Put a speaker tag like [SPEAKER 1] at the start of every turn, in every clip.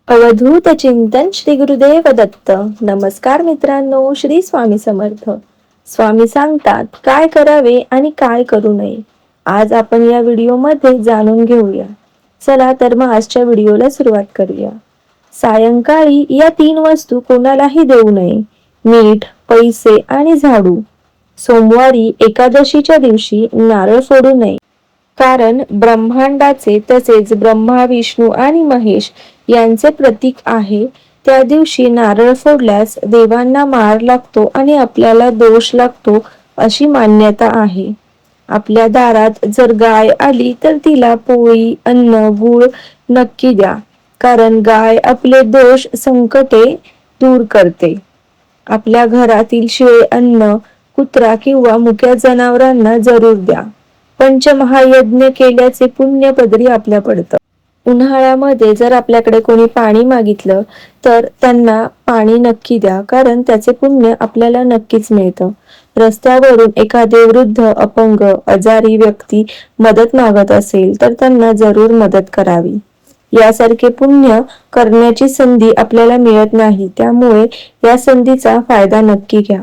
[SPEAKER 1] अवधूत चिंतन श्री गुरुदेव दत्त. नमस्कार मित्रांनो, श्री स्वामी समर्थ. स्वामी सांगतात काय करावे आणि काय करू नये. आज आपण या व्हिडिओमध्ये जाणून घेऊया. चला तर मग आजच्या व्हिडिओला सुरुवात करूया. सायंकाळी या 3 वस्तू कोणालाही देऊ नये: मीठ, पैसे आणि झाडू. सोमवारी एकादशीच्या दिवशी नारळ फोडू नये, कारण ब्रह्मांडाचे तसेच ब्रह्मा, विष्णू आणि महेश यांचे प्रतीक आहे. त्या दिवशी नारळ फोडल्यास देवांना मार लागतो आणि आपल्याला दोष लागतो अशी मान्यता आहे. आपल्या दारात जर गाय आली तर तिला पोळी, अन्न, गूळ नक्की द्या, कारण गाय आपले दोष, संकटे दूर करते. आपल्या घरातील शिळे अन्न कुत्रा किंवा मुक्या जनावरांना जरूर द्या. पंचमहायज्ञ केल्याचे पुण्य पदरी आपल्या पडतं. उन्हाळ्यामध्ये जर आपल्याकडे कोणी पाणी मागितलं तर त्यांना पाणी नक्की द्या, कारण त्याचे पुण्य आपल्याला नक्कीच मिळतं. रस्त्यावरून एखादे वृद्ध, अपंग, आजारी व्यक्ती मदत मागत असेल तर त्यांना जरूर मदत करावी. यासारखे पुण्य करण्याची संधी आपल्याला मिळत नाही, त्यामुळे या संधीचा फायदा नक्की घ्या.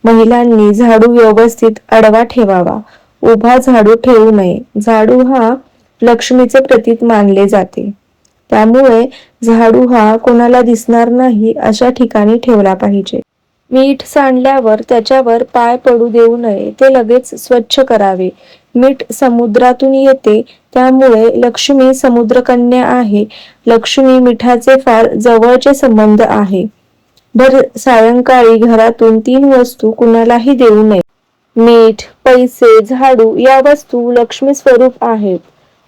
[SPEAKER 1] महिलांनी झाडू व्यवस्थित आडवा ठेवावा, उभा झाडू ठेवू नये. झाडू हा लक्ष्मीचे प्रतीक मानले जाते, त्यामुळे झाडू हा कोणाला दिसणार नाही अशा ठिकाणी ठेवला पाहिजे. मीठ सांडल्यावर त्याच्यावर पाय पडू देऊ नये, ते लगेच स्वच्छ करावे. मीठ समुद्रातून येते, त्यामुळे लक्ष्मी समुद्रकन्या आहे. लक्ष्मी मिठाचे फार जवळचे संबंध आहे. भर सायंकाळी घरातून 3 वस्तू कुणालाही देऊ नये: मीठ, पैसे, झाडू. या वस्तू लक्ष्मी स्वरूप आहेत.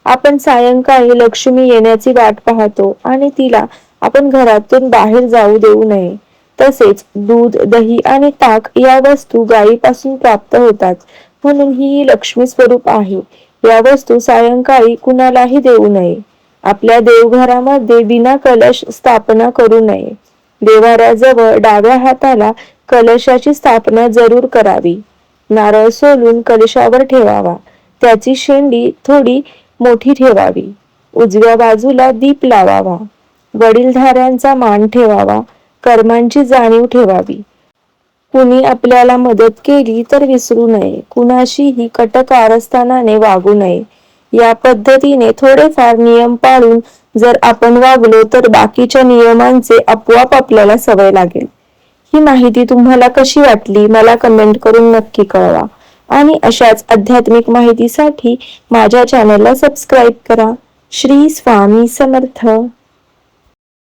[SPEAKER 1] आपण सायंकाळी लक्ष्मी येण्याची वाट पाहतो आणि तिला आपण घरातून बाहेर जाऊ देऊ नये. तसेच दूध, दही आणि ताक या वस्तू गायीपासून प्राप्त होतात, म्हणून ही लक्ष्मी स्वरूप आहे. या वस्तू सायंकाळी कुणालाही देऊ नये. आपल्या देवघरामध्ये विना कलश स्थापना करू नये. देवाऱ्याजवळ डाव्या हाताला कलशाची स्थापना जरूर करावी. नारळ सोलून कलशावर ठेवावा. त्याची शेंडी थोडी मोठी ठेवावी. उजव्या बाजूला दीप लावावा. वडीलधाऱ्यांचा मान ठेवावा. कर्मांची जाणीव ठेवावी. कुणी आपल्याला मदत केली तर विसरू नये. कुणाशीही कट कारस्थानाने वागू नये. या पद्धतीने थोडेफार नियम पाळून जर आपण वागलो तर बाकीच्या नियमांचे आपोआप आपल्याला सवय लागेल. ही माहिती तुम्हाला कशी वाटली मला कमेंट करून नक्की कळवा आणि अशाच आध्यात्मिक माहितीसाठी माझ्या चॅनलला सबस्क्राईब करा. श्री स्वामी समर्थ.